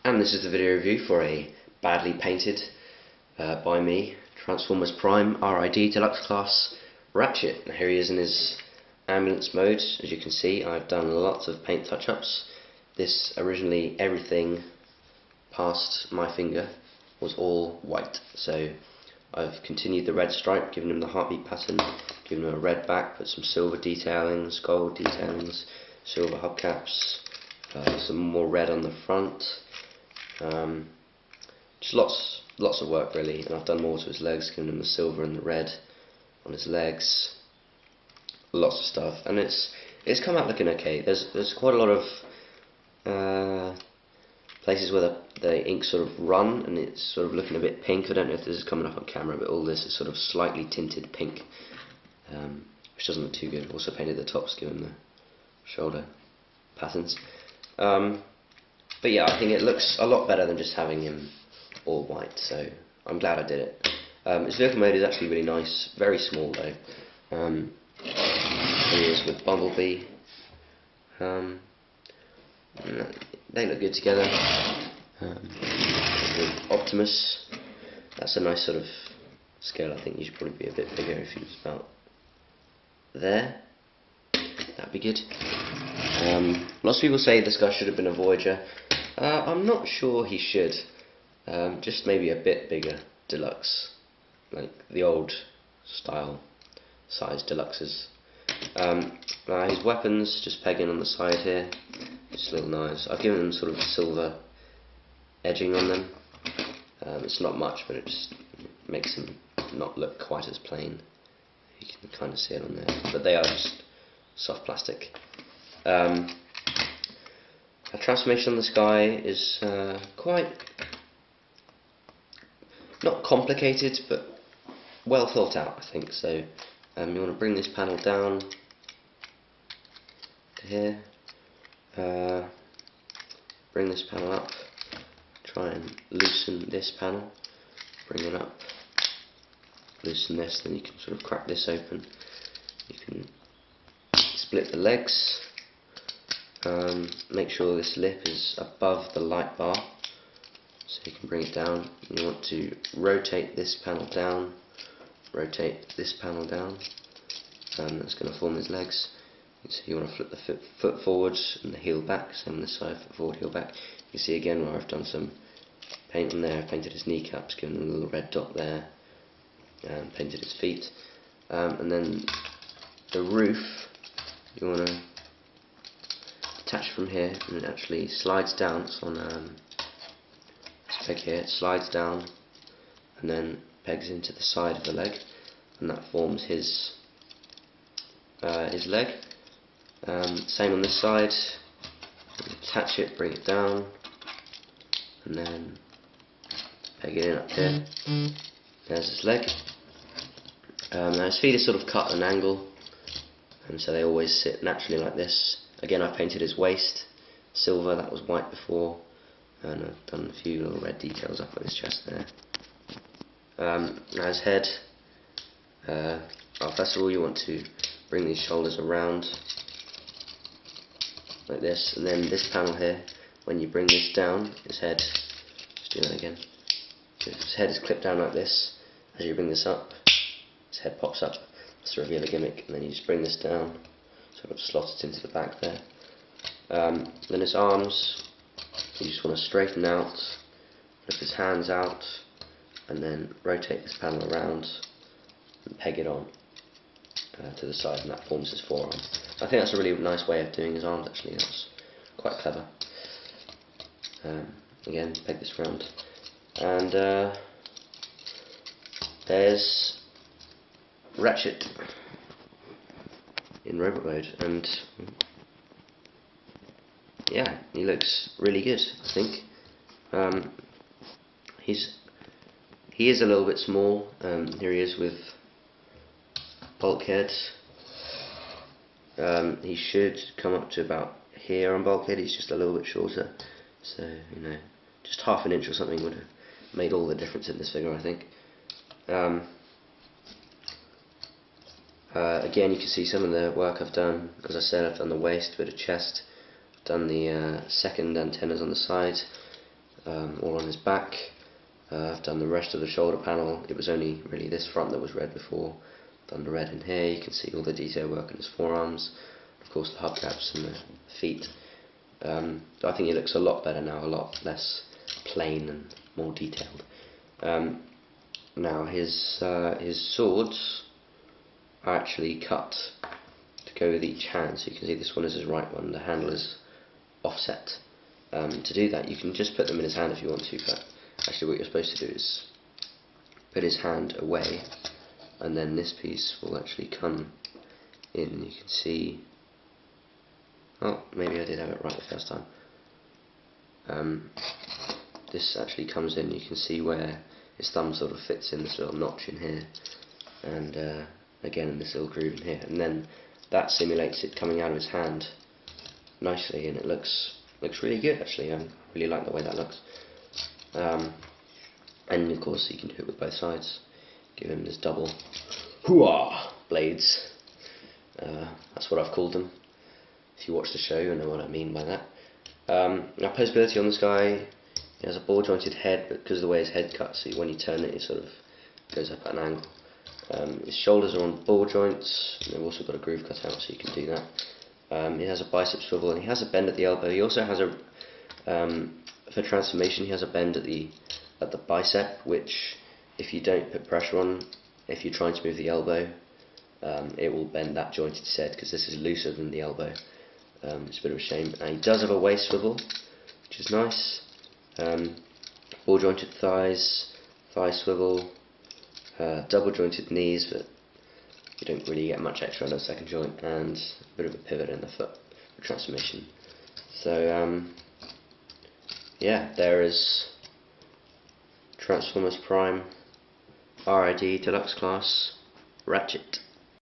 And this is the video review for a badly painted, by me, Transformers Prime RID Deluxe Class Ratchet. Now here he is in his ambulance mode. As you can see, I've done lots of paint touch-ups. This originally, everything past my finger was all white, so I've continued the red stripe, given him the heartbeat pattern, given him a red back, put some silver detailings, gold detailings, silver hubcaps, some more red on the front. Just lots of work really, and I've done more to his legs, given him the silver and the red on his legs. Lots of stuff, and it's come out looking okay. There's quite a lot of places where the ink sort of run, and it's sort of looking a bit pink. I don't know if this is coming up on camera, but all this is sort of slightly tinted pink, which doesn't look too good. Also painted the tops, given the shoulder patterns. But yeah, I think it looks a lot better than just having him all white, so I'm glad I did it. His vehicle mode is actually really nice, very small though. Here he is with Bumblebee. They look good together. With Optimus, that's a nice sort of scale. I think you should probably be a bit bigger if he was about there. That'd be good. Lots of people say this guy should have been a Voyager. I'm not sure he should. Just maybe a bit bigger deluxe, like the old style size deluxes. His weapons, just pegging on the side here, just little knives. I've given them sort of silver edging on them. It's not much, but it just makes them not look quite as plain. You can kind of see it on there, but they are just soft plastic. A transformation on this guy is quite, not complicated, but well thought out, I think. So you want to bring this panel down to here, bring this panel up, try and loosen this panel, bring it up, loosen this, then you can sort of crack this open. You can split the legs, make sure this lip is above the light bar, so you can bring it down. You want to rotate this panel down, rotate this panel down, and that's going to form his legs. So you want to flip the foot forwards and the heel back, same on this side, foot forward, heel back. You can see again where I've done some paint on there. I've painted his kneecaps, given him a little red dot there, and painted his feet. And then the roof, you want to attach from here, and it actually slides down. It's on this peg here. It slides down and then pegs into the side of the leg, and that forms his leg. Same on this side. Attach it, bring it down, and then peg it in up here. There's his leg. Now his feet are sort of cut at an angle, and so they always sit naturally like this. Again, I've painted his waist silver, that was white before, and I've done a few little red details up on his chest there. Now his head, first of all you want to bring these shoulders around like this, and then this panel here, when you bring this down, his head, let's do that again, his head is clipped down like this. As you bring this up, his head pops up. That's to reveal the gimmick, and then you just bring this down, sort of slot it into the back there. Then his arms, you just want to straighten out, lift his hands out, and then rotate this panel around and peg it on to the side, and that forms his forearm. I think that's a really nice way of doing his arms actually. That's quite clever. Again, peg this round, and there's Ratchet in robot mode, and yeah, he looks really good, I think. He is a little bit small. Here he is with Bulkhead. He should come up to about here on Bulkhead. He's just a little bit shorter, so you know, just half an inch or something would have made all the difference in this figure, I think. Again, you can see some of the work I've done. As I said, I've done the waist, bit of chest, done the second antennas on the sides, all on his back. I've done the rest of the shoulder panel. It was only really this front that was red before. Done the red in here. You can see all the detail work on his forearms, of course the hubcaps and the feet. I think it looks a lot better now, a lot less plain and more detailed. Now his swords are actually cut to go with each hand, so you can see this one is his right one, the handle is offset. To do that you can just put them in his hand if you want to, but actually what you're supposed to do is put his hand away, and then this piece will actually come in. You can see, oh, maybe I did have it right the first time. This actually comes in, you can see where his thumb sort of fits in this little notch in here, and again in this little groove in here, and then that simulates it coming out of his hand nicely, and it looks really good actually. I really like the way that looks. And of course you can do it with both sides. Give him this double hooah blades. That's what I've called them. If you watch the show you'll know what I mean by that. Now posability on this guy, he has a ball jointed head, but because of the way his head cuts, so when you turn it, it sort of goes up at an angle. His shoulders are on ball joints, and they've also got a groove cut out, so you can do that. He has a bicep swivel, and he has a bend at the elbow. He also has a, for transformation, he has a bend at the bicep, which if you don't put pressure on, if you're trying to move the elbow, it will bend that joint instead, because this is looser than the elbow. It's a bit of a shame. And he does have a waist swivel, which is nice. Ball jointed thighs, thigh swivel, double jointed knees, but you don't really get much extra on the second joint, and a bit of a pivot in the foot for transformation. So yeah, there is Transformers Prime RID Deluxe Class Ratchet.